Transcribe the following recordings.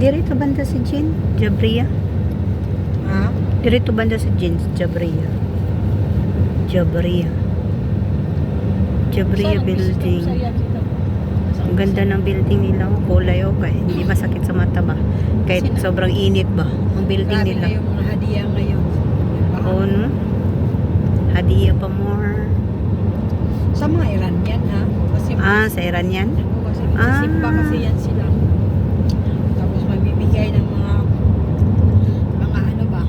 Dirito banda si Jean Jabria. Ha? Dirito banda si Jean Jabria. Jabria building. Ang ganda ng building nila. Kulay okay. Hindi masakit sa mata ba? Kahit sobrang init ba? Ang building Grabe nila. na yung mga hadiah ngayon. Oo, no? Hadiah pa more. Sa mga Iranian ha? Kasi Sa Iran yan? kasi simba kasi yan sila. Tapos magbibigay ng mga ano ba?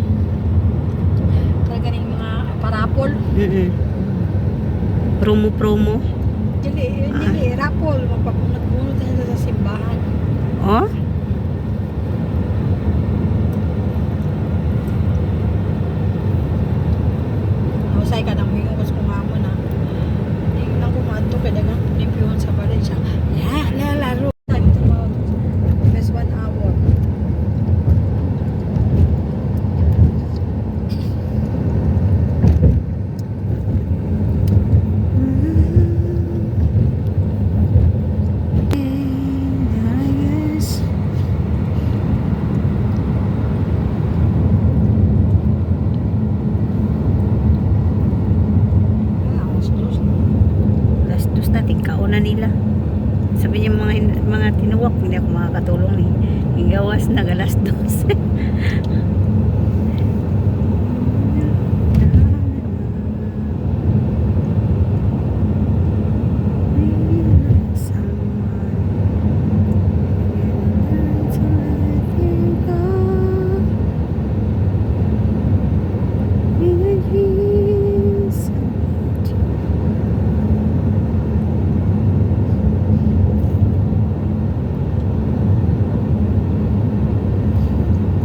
Talagang mga parapol. Promo. Hindi, rapol. Magpapunot-punot na sila sa simbahan. Oh? Usay ka nang mingo mas kumamo na. Hindi lang kumanto kaya dagang limpyuhan sa barin siya. Laro. Best 1 hour. Alas 2 natin kauna nila. Sabi niya mga tinuwak, hindi ako makakatulong eh. Igawas na alas 12.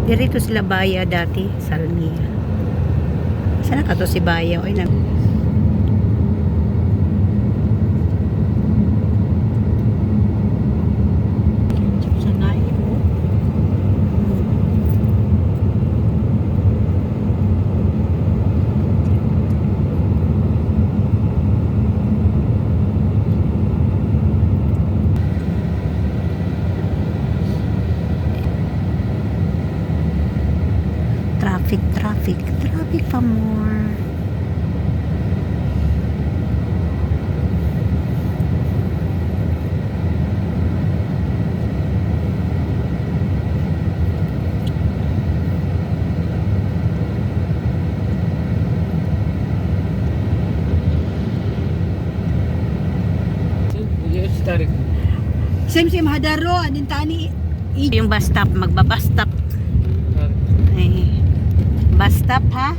Dirito sila Baya dati, Salmia. Saan ka to si Baya? Oy, Sa naib mo. Traffic pa more. Sim hadaro anin tani Yung bus stop, magba-bus stop. Bus stop ha?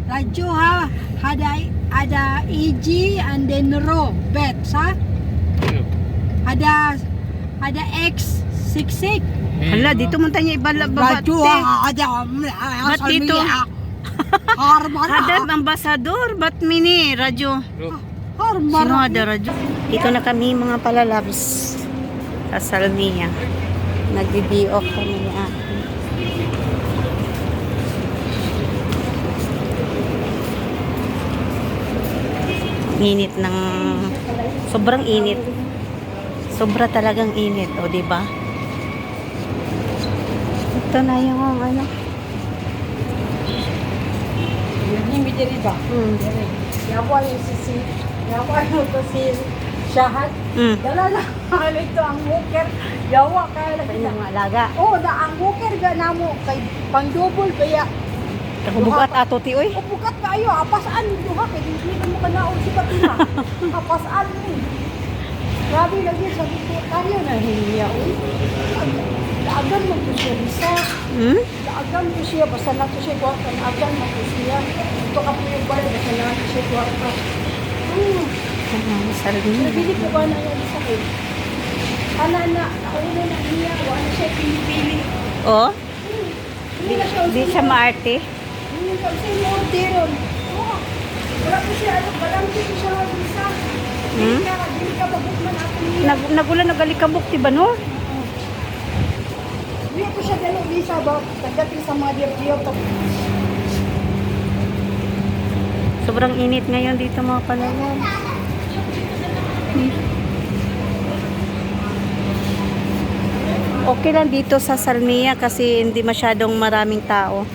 radyo ha ada EG and then ro bet sa ada X66 Hala, dito mo tayo ibalababat radyo eh. ada Ba't dito? harmara Ada ambasador, ba't mini radyo? Sino ada radyo? Dito na kami mga palalabs sa Salmia. Nagdi-off kami ni Ate. Init ng sobrang init. Sobra talagang init, o di ba? Ito na yung ano. Hindi diri ba? Yawa yung si Shahat. Dala na ito ang walker. Yawa kaya lagi Yung alaga. oh, ang walker ga namo kay pang-double kaya Kakubugat ato ti oy. bukat kayo, apasaan yung duha kay hindi mo kanaon si Batina. Apasaan ni. Grabe lagi sa dito tayo na hiya oy. Daagan mo to siya isa. Daagan mo siya basta na to siya kwarta. Daagan mo to siya. Ito ka po yung bala basta na to siya kwarta. Salmia. Nabili ko ba na yan sa akin? Ana na, nauna na niya, wala siya pinipili. Oh, Hindi na siya di siya maarte. Hindi pa siya yung tiron. Wala po siya, balamti ko siya isa. Dili ka babukman ako niya. Nagulan nagalikabok ti ba no? Hindi ko siya dalo visa ba? Pagdating sa mga diyo Sobrang init ngayon dito mga palawan. Okay lang dito sa Salmia kasi hindi masyadong maraming tao.